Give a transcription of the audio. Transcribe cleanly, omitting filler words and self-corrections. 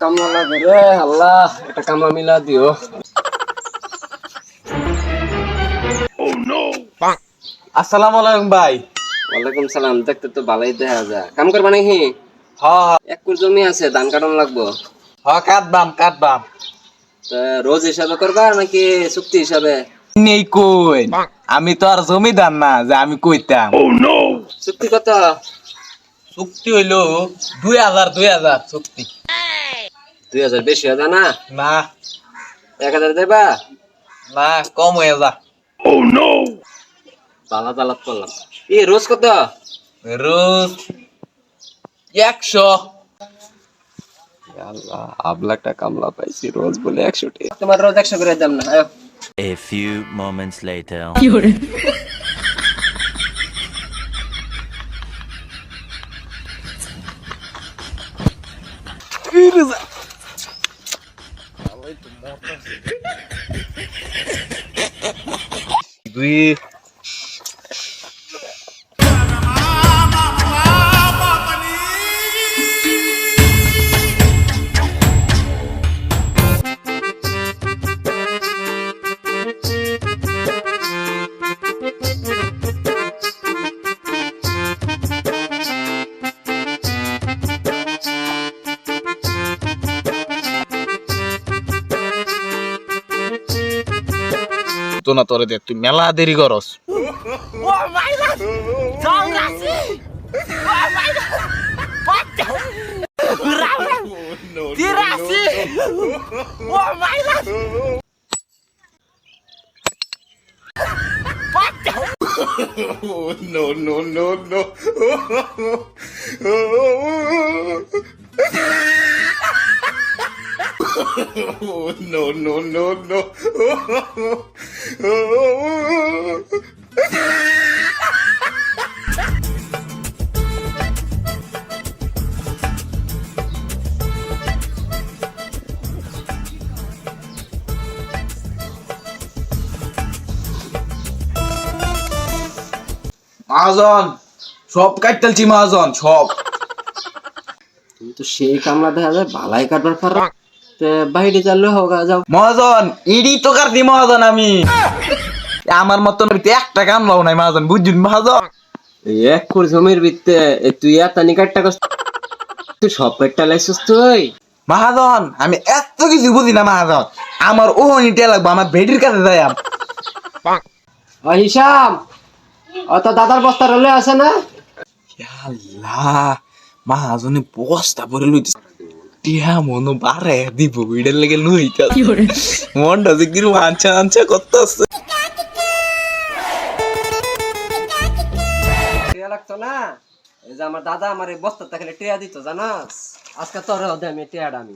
কামলা লাগে রে আল্লাহ, একটা কামলা মিলা দিও। আসসালামু আলাইকুম ভাই। ওয়ালাইকুম সালাম। দেখতে তো ভালোই দেখা যায়। কাম করবা নাকি? হ এক কুর জমি আছে, ধান কাটন লাগবো। কাটবাম। তা রোজ হিসাবে করবা নাকি চুক্তি হিসাবে? নেই কই, আমি তো আর জমিদার না যে আমি কইতাম। চুক্তি কত? চুক্তি হইলো 2000 চুক্তি। 2000 বেশি হয় না? না 1000 দেবা? না, কম হয়ে যা। তালা তালাত করলাম। রোজ কত? রোজ 100। আল্লাহ, আবলা একটা কামলা পাইছি, রোজ বলে 100 টাকা। তোমার রোজ 100 করে দাম না। আয়ো। A few moments later. দুই তো না তোরে দে, তুই মেলা দেরি করস। মহাজন, সব কাটতেলছি মহাজন, সব। তুমি তো সেই কামলা দেখা যায় ভালাই কাটবার পারো। বাইরে চাললে হোক, যাও। মহাজন ইডি তো কাটছি মহাজন আমি। আমার মতন একটা কাম লাও নাই মহাজন, বুঝছেন মহাজন। এই এক কুর জমির ভিত্তে তুই এতানি কাটটা কষ্ট, তুই সব কাটটা লাইছিস তুই? মহাজন আমি এত কিছু বুঝি না মহাজন, আমার ওহনিটা লাগবো, আমার বেডির কাছে যাই। হিসাম, অত দাদার বস্তা রলে আছে না? আল্লাহ, মহাজনে বস্তা পরে লইতে টিহা মনো বারে দিব, এটার লেগে লইতে মনটা যে কিরম আনছা করতেছে। লাগতো না, এই যে আমার দাদা আমার এই বস্তা থাকলে টেয়া দিত জানাস। আজকে তোর আমি টেয়াটা আমি